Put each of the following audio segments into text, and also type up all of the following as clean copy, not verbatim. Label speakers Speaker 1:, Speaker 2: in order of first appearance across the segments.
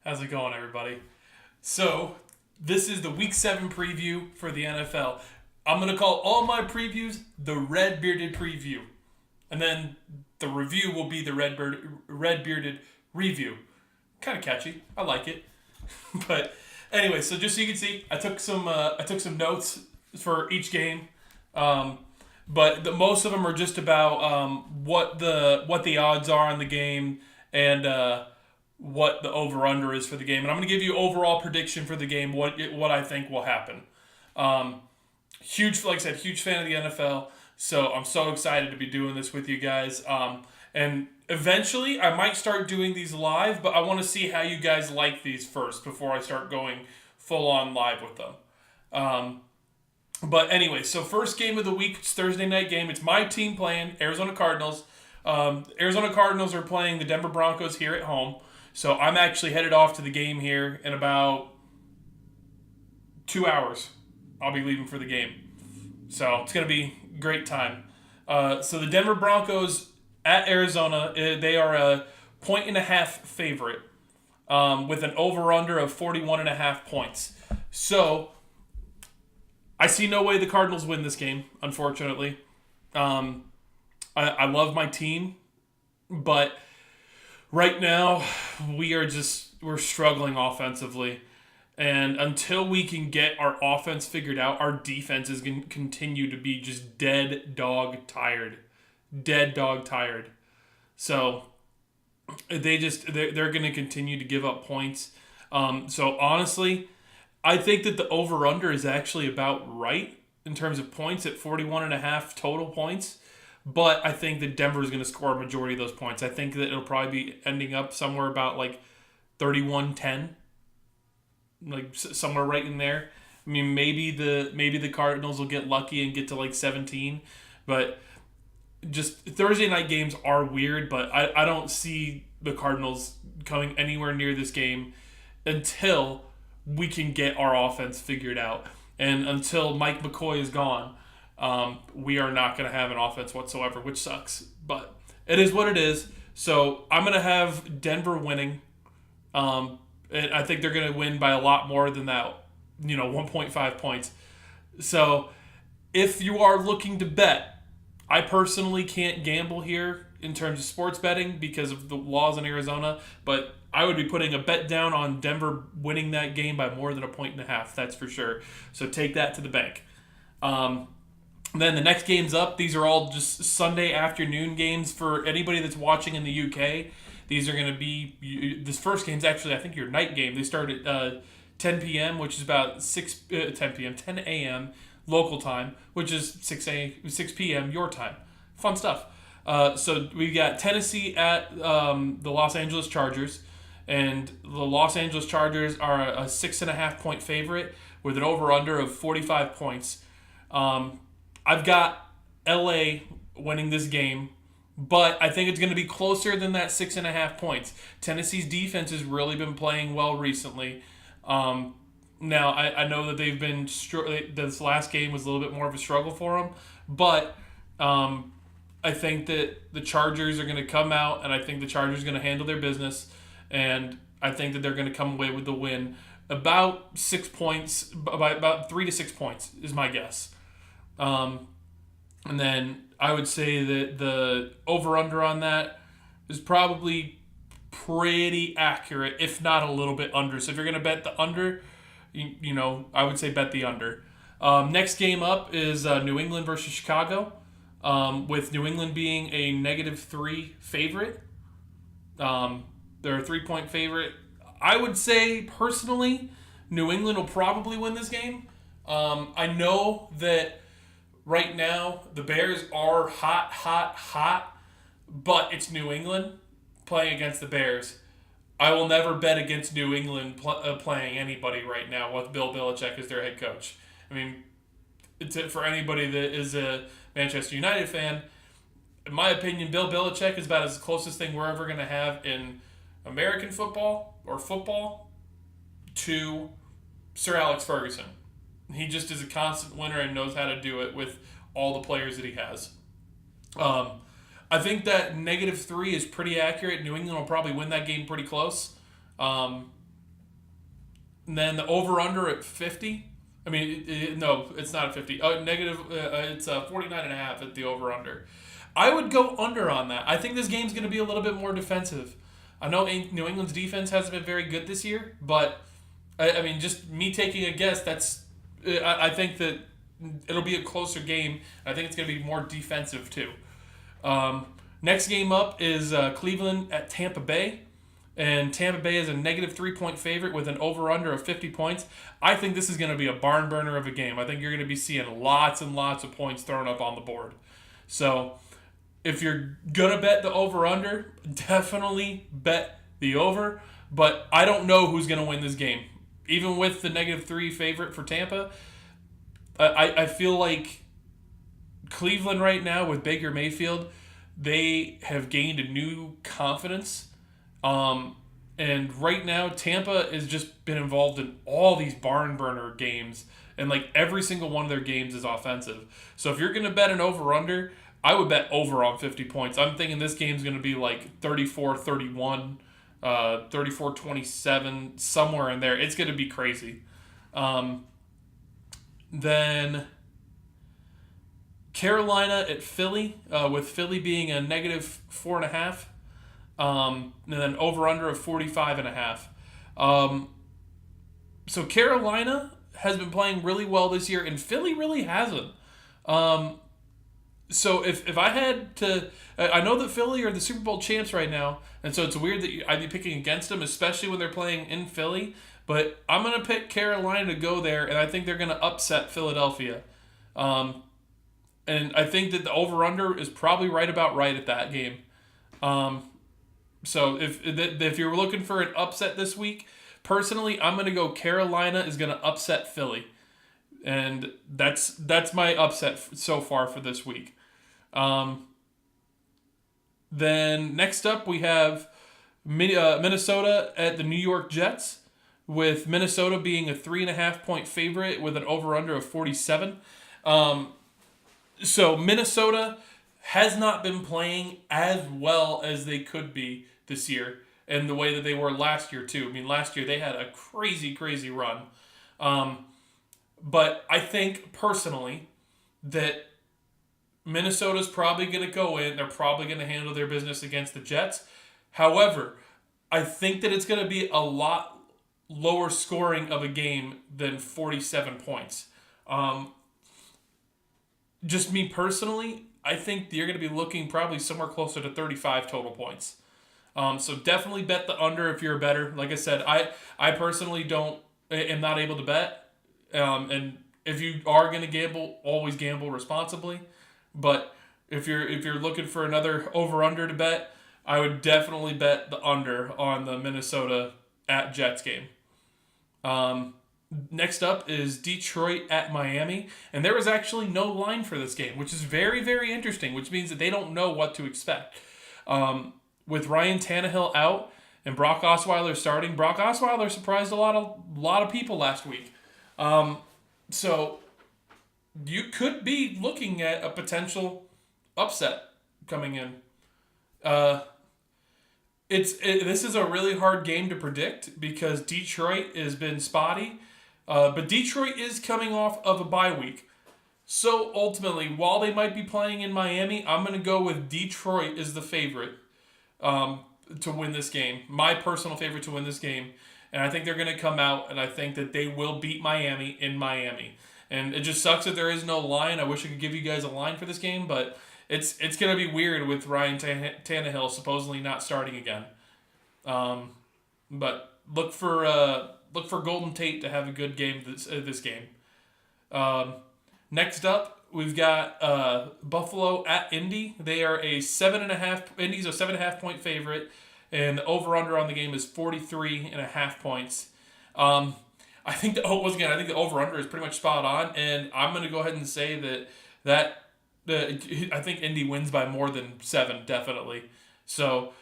Speaker 1: How's it going, everybody? So, this is the Week 7 preview for the NFL. I'm going to call all my previews the Red Bearded Preview. And then the review will be the Red Bearded Review. Kind of catchy. I like it. But anyway, so just so you can see, I took some notes for each game. But most of them are just about what the odds are in the game and what the over under is for the game. And I'm going to give you overall prediction for the game, what I think will happen. Huge, like I said, huge fan of the NFL. So I'm so excited to be doing this with you guys. And eventually, I might start doing these live, but I want to see how you guys like these first before I start going full on live with them. But anyway, so first game of the week, it's Thursday night game. It's my team playing, Arizona Cardinals. Arizona Cardinals are playing the Denver Broncos here at home. So I'm actually headed off to the game here in about 2 hours. I'll be leaving for the game. So it's going to be a great time. So the Denver Broncos at Arizona, they are a 1.5 favorite with an over-under of 41.5 points. So I see no way the Cardinals win this game, unfortunately. I love my team, but right now we're struggling offensively. And until we can get our offense figured out, our defense is going to continue to be just dead dog tired. Dead dog tired. So they're going to continue to give up points. So honestly, I think that the over-under is actually about right in terms of points at 41.5 total points. But I think that Denver is going to score a majority of those points. I think that it'll probably be ending up somewhere about like 31-10. Like somewhere right in there. I mean, maybe the Cardinals will get lucky and get to like 17. But just Thursday night games are weird, but I don't see the Cardinals coming anywhere near this game until we can get our offense figured out. And until Mike McCoy is gone, we are not going to have an offense whatsoever, which sucks. But it is what it is. So I'm going to have Denver winning. And I think they're going to win by a lot more than that, 1.5 points. So if you are looking to bet, I personally can't gamble here in terms of sports betting because of the laws in Arizona, but I would be putting a bet down on Denver winning that game by more than 1.5. That's for sure. So take that to the bank. Then the next game's up. These are all just Sunday afternoon games for anybody that's watching in the UK. These are going to be, this first game's actually, I think, your night game. They start at 10 p.m., which is about 10 a.m. local time, which is 6 p.m. your time. Fun stuff. So we got Tennessee at the Los Angeles Chargers. And the Los Angeles Chargers are a 6.5 point favorite with an over-under of 45 points. I've got LA winning this game, but I think it's going to be closer than that 6.5 points. Tennessee's defense has really been playing well recently. Now, I know that they've been this last game was a little bit more of a struggle for them, but I think that the Chargers are going to come out, and I think the Chargers are going to handle their business, and I think that they're going to come away with the win. About 6 points, by about 3 to 6 points is my guess. And then I would say that the over-under on that is probably pretty accurate, if not a little bit under. So if you're going to bet the under, I would say bet the under. Next game up is New England versus Chicago, with New England being a -3 favorite. They're a 3-point favorite. I would say, personally, New England will probably win this game. I know that right now, the Bears are hot, but it's New England playing against the Bears. I will never bet against New England playing anybody right now with Bill Belichick as their head coach. I mean, for anybody that is a Manchester United fan, in my opinion, Bill Belichick is about as closest thing we're ever going to have in American football or football to Sir Alex Ferguson. He just is a constant winner and knows how to do it with all the players that he has. I think that -3 is pretty accurate. New England will probably win that game pretty close. And then the over-under at 50. I mean, no, it's not at 50. It's 49.5 at the over-under. I would go under on that. I think this game's going to be a little bit more defensive. I know New England's defense hasn't been very good this year, but I mean, just me taking a guess, I think that it'll be a closer game. I think it's going to be more defensive too. Next game up is Cleveland at Tampa Bay. And Tampa Bay is a negative 3-point favorite with an over-under of 50 points. I think this is going to be a barn burner of a game. I think you're going to be seeing lots and lots of points thrown up on the board. So if you're going to bet the over-under, definitely bet the over. But I don't know who's going to win this game. Even with the negative 3 favorite for Tampa, I feel like Cleveland right now with Baker Mayfield, they have gained a new confidence. And right now, Tampa has just been involved in all these barn burner games, and like every single one of their games is offensive. So if you're going to bet an over-under, I would bet over on 50 points. I'm thinking this game's going to be like 34-31, 34-27, somewhere in there. It's going to be crazy. Then Carolina at Philly, with Philly being a negative 4.5. And then over-under of 45.5. So Carolina has been playing really well this year, and Philly really hasn't. So if I had to... I know that Philly are the Super Bowl champs right now, and so it's weird that I'd be picking against them, especially when they're playing in Philly. But I'm going to pick Carolina to go there, and I think they're going to upset Philadelphia. And I think that the over-under is probably right about right at that game. So if you're looking for an upset this week, personally, I'm going to go Carolina is going to upset Philly. And that's my upset so far for this week. Then next up we have Minnesota at the New York Jets, with Minnesota being a 3.5-point favorite with an over-under of 47. So Minnesota has not been playing as well as they could be this year, and the way that they were last year too. I mean, last year they had a crazy, crazy run. But I think personally that Minnesota's probably going to go in. They're probably going to handle their business against the Jets. However, I think that it's going to be a lot lower scoring of a game than 47 points. Just me personally, I think you're going to be looking probably somewhere closer to 35 total points. So definitely bet the under if you're a bettor. Like I said, I personally am not able to bet. And if you are going to gamble, always gamble responsibly. But if you're looking for another over-under to bet, I would definitely bet the under on the Minnesota at Jets game. Next up is Detroit at Miami, and there was actually no line for this game, which is very, very interesting, which means that they don't know what to expect. With Ryan Tannehill out and Brock Osweiler starting, Brock Osweiler surprised a lot of people last week. So you could be looking at a potential upset coming in. This is a really hard game to predict because Detroit has been spotty. But Detroit is coming off of a bye week. So ultimately, while they might be playing in Miami, I'm going to go with Detroit as the favorite to win this game. My personal favorite to win this game. And I think they're going to come out, and I think that they will beat Miami in Miami. And it just sucks that there is no line. I wish I could give you guys a line for this game, but it's going to be weird with Ryan Tannehill supposedly not starting again. But look for Golden Tate to have a good game this game. Next up, we've got Buffalo at Indy. They are Indy's a 7.5 point favorite, and the over-under on the game is 43.5 points. I think the over-under is pretty much spot on, and I'm going to go ahead and say that I think Indy wins by more than 7, definitely. So,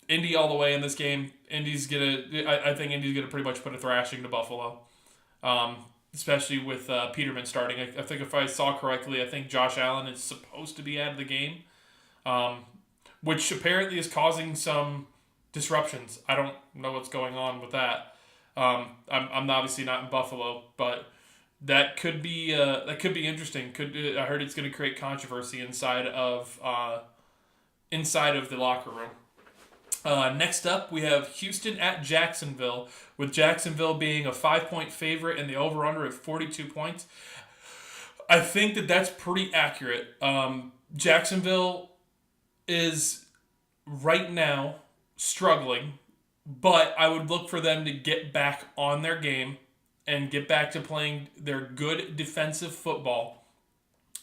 Speaker 1: Indy all the way in this game. I think Indy's gonna pretty much put a thrashing to Buffalo, especially with Peterman starting. I think if I saw correctly, I think Josh Allen is supposed to be out of the game, which apparently is causing some disruptions. I don't know what's going on with that. I'm obviously not in Buffalo, but that could be interesting. I heard it's going to create controversy inside of the locker room. Next up, we have Houston at Jacksonville, with Jacksonville being a 5-point favorite and the over under at 42 points. I think that that's pretty accurate. Jacksonville is right now struggling, but I would look for them to get back on their game and get back to playing their good defensive football.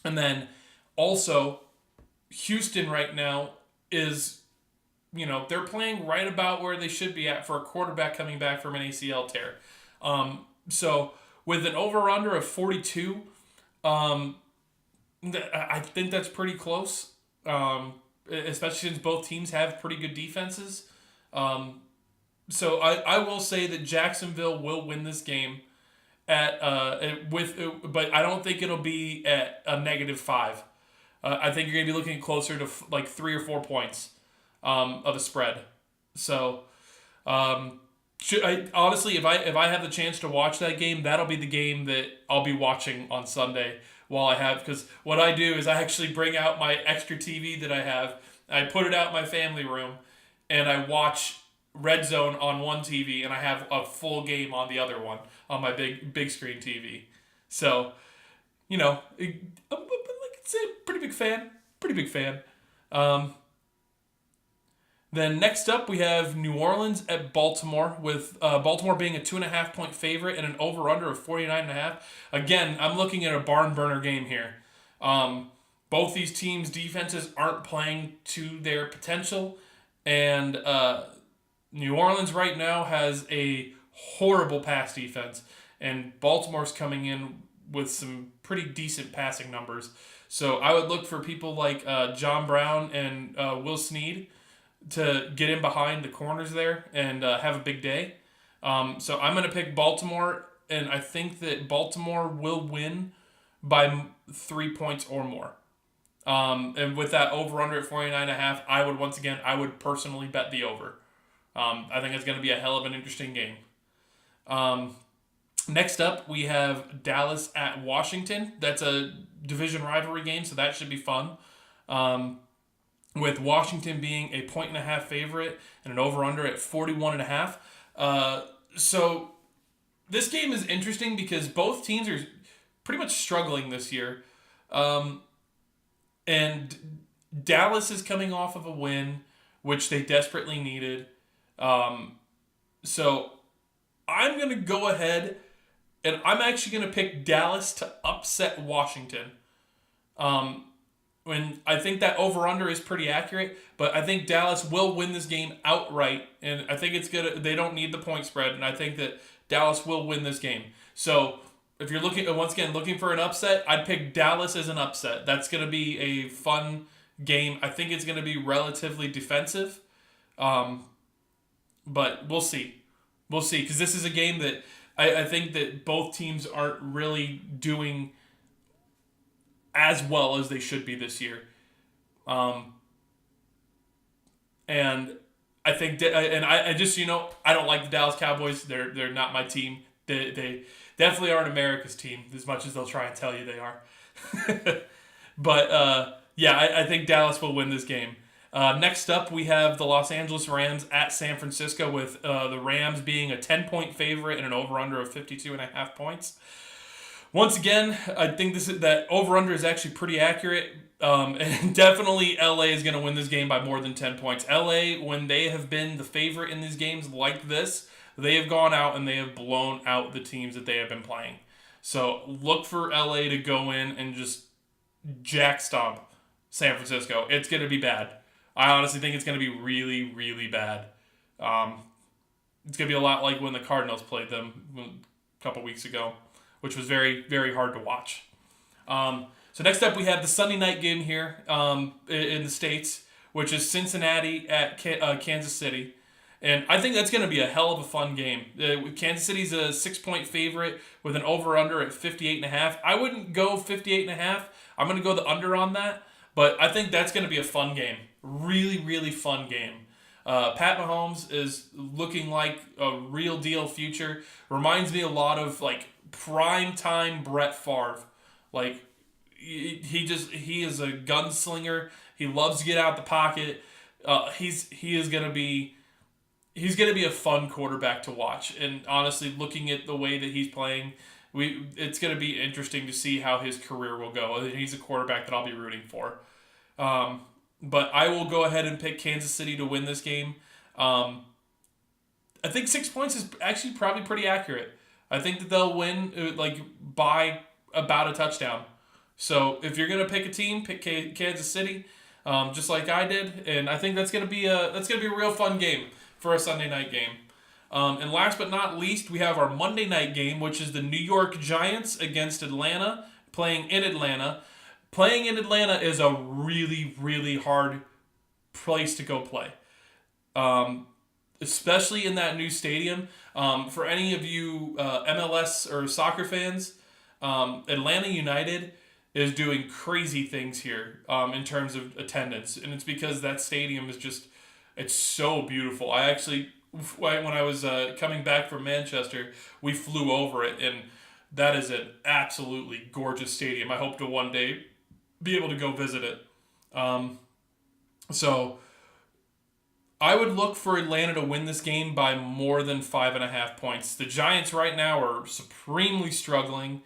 Speaker 1: And then also, Houston right now is, they're playing right about where they should be at for a quarterback coming back from an ACL tear. So with an over-under of 42, I think that's pretty close, especially since both teams have pretty good defenses. So I will say that Jacksonville will win this game but I don't think it'll be at a -5. I think you're gonna be looking closer to like 3 or 4 points of a spread. So honestly, if I have the chance to watch that game, that'll be the game that I'll be watching on Sunday because what I do is I actually bring out my extra TV that I have, I put it out in my family room, and I watch Red Zone on one TV, and I have a full game on the other one on my big screen TV. So, it's a pretty big fan. Then next up, we have New Orleans at Baltimore, with Baltimore being a 2.5-point favorite and an over/under of 49.5. Again, I'm looking at a barn burner game here. Both these teams' defenses aren't playing to their potential, and New Orleans right now has a horrible pass defense, and Baltimore's coming in with some pretty decent passing numbers. So I would look for people like John Brown and Will Snead to get in behind the corners there and have a big day. So I'm going to pick Baltimore, and I think that Baltimore will win by 3 points or more. And with that over-under at 49.5, I would personally bet the over. I think it's going to be a hell of an interesting game. Next up, we have Dallas at Washington. That's a division rivalry game, so that should be fun. With Washington being a 1.5 favorite and an over-under at 41.5. So this game is interesting because both teams are pretty much struggling this year. And Dallas is coming off of a win, which they desperately needed. So I'm going to go ahead and I'm actually going to pick Dallas to upset Washington. When I think that over-under is pretty accurate, but I think Dallas will win this game outright, and I think it's good. They don't need the point spread, and I think that Dallas will win this game. So if you're looking for an upset, I'd pick Dallas as an upset. That's going to be a fun game. I think it's going to be relatively defensive, but we'll see. We'll see, because this is a game that I think that both teams aren't really doing as well as they should be this year. And I think I just I don't like the Dallas Cowboys. They're not my team. They definitely aren't America's team, as much as they'll try and tell you they are. But I think Dallas will win this game. Next up, we have the Los Angeles Rams at San Francisco, with the Rams being a 10-point favorite and an over/under of 52.5 points. Once again, I think that over/under is actually pretty accurate. And definitely LA is going to win this game by more than 10 points. LA, when they have been the favorite in these games like this, they have gone out and they have blown out the teams that they have been playing. So look for LA to go in and just jack stomp San Francisco. It's going to be bad. I honestly think it's going to be really, really bad. It's going to be a lot like when the Cardinals played them a couple weeks ago, which was very, very hard to watch. So next up, we have the Sunday night game here in the States, which is Cincinnati at Kansas City. And I think that's going to be a hell of a fun game. Kansas City's a 6-point favorite with an over-under at 58.5. I wouldn't go 58.5. I'm going to go the under on that. But I think that's going to be a fun game. Really, really fun game. Pat Mahomes is looking like a real deal future. Reminds me a lot of like prime time Brett Favre. Like he is a gunslinger. He loves to get out the pocket. He is gonna be he's gonna be a fun quarterback to watch. And honestly, looking at the way that he's playing, it's gonna be interesting to see how his career will go. He's a quarterback that I'll be rooting for. But I will go ahead and pick Kansas City to win this game. I think 6 points is actually probably pretty accurate. I think that they'll win like by about a touchdown. So if you're gonna pick a team, pick Kansas City, just like I did, and I think that's gonna be a real fun game for a Sunday night game. And last but not least, we have our Monday night game, which is the New York Giants against Atlanta, playing in Atlanta. Playing in Atlanta is a really, really hard place to go play, especially in that new stadium. For any of you MLS or soccer fans, Atlanta United is doing crazy things here in terms of attendance, and it's because that stadium is just it's so beautiful. I actually when I was coming back from Manchester, we flew over it, and that is an absolutely gorgeous stadium. I hope to one day be able to go visit it. So I would look for Atlanta to win this game by more than 5.5 points. The Giants right now are supremely struggling.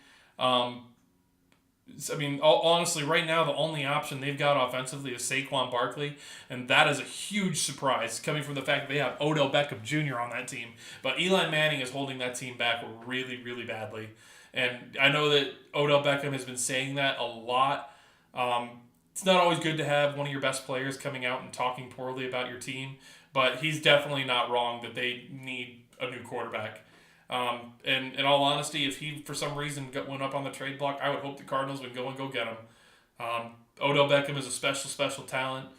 Speaker 1: Honestly, right now the only option they've got offensively is Saquon Barkley, and that is a huge surprise coming from the fact that they have Odell Beckham Jr. on that team. But Eli Manning is holding that team back really, really badly. And I know that Odell Beckham has been saying that a lot. It's not always good to have one of your best players coming out and talking poorly about your team, but he's definitely not wrong that they need a new quarterback. And in all honesty, if he for some reason went up on the trade block, I would hope the Cardinals would go and go get him. Odell Beckham is a special talent.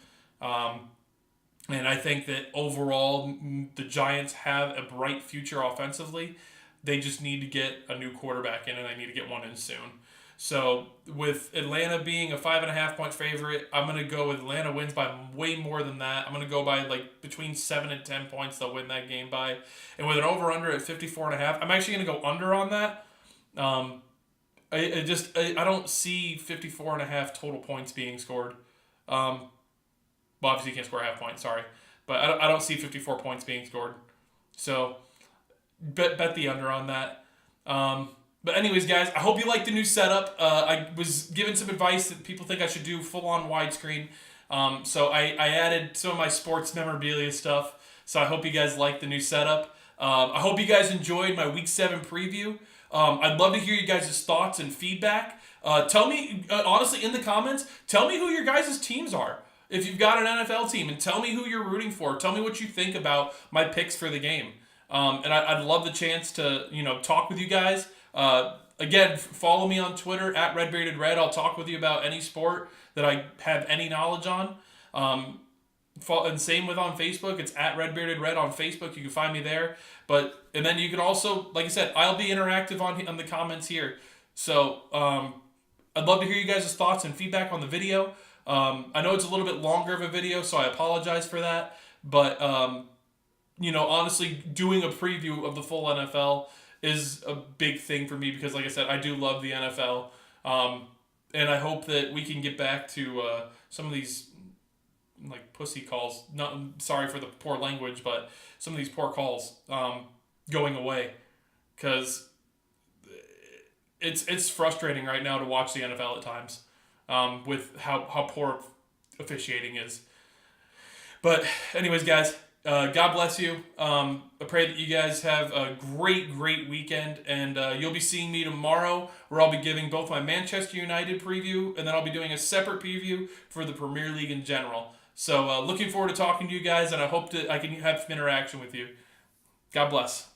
Speaker 1: And I think that overall the Giants have a bright future offensively. They just need to get a new quarterback in, and they need to get one in soon. So with Atlanta being a 5.5 point favorite, I'm gonna go with Atlanta wins by way more than that. I'm gonna go by like between 7 and 10 points. They'll win that game by, and with an over under at 54.5, I'm actually gonna go under on that. I don't see 54.5 total points being scored. Well, obviously you can't score a half point. Sorry, but I don't see 54 points being scored. So bet the under on that. But anyways, guys, I hope you like the new setup. I was given some advice that people think I should do full-on widescreen. So I added some of my sports memorabilia stuff. So I hope you guys like the new setup. I hope you guys enjoyed my Week 7 preview. I'd love to hear you guys' thoughts and feedback. Tell me, honestly, in the comments, tell me who your guys' teams are. If you've got an NFL team, and tell me who you're rooting for. Tell me what you think about my picks for the game. And I'd love the chance to, talk with you guys. Again, follow me on Twitter at RedBeardedRed. I'll talk with you about any sport that I have any knowledge on. And same with on Facebook. It's at RedBeardedRed on Facebook. You can find me there. And then you can also, like I said, I'll be interactive on the comments here. So I'd love to hear you guys' thoughts and feedback on the video. I know it's a little bit longer of a video, so I apologize for that. But honestly, doing a preview of the full NFL is a big thing for me because, like I said, I do love the NFL. And I hope that we can get back to some of these like pussy calls. Not sorry for the poor language, but some of these poor calls going away because it's frustrating right now to watch the NFL at times with how poor officiating is. But anyways, guys. God bless you. I pray that you guys have a great weekend, and you'll be seeing me tomorrow, where I'll be giving both my Manchester United preview, and then I'll be doing a separate preview for the Premier League in general. So looking forward to talking to you guys, and I hope that I can have some interaction with you. God bless.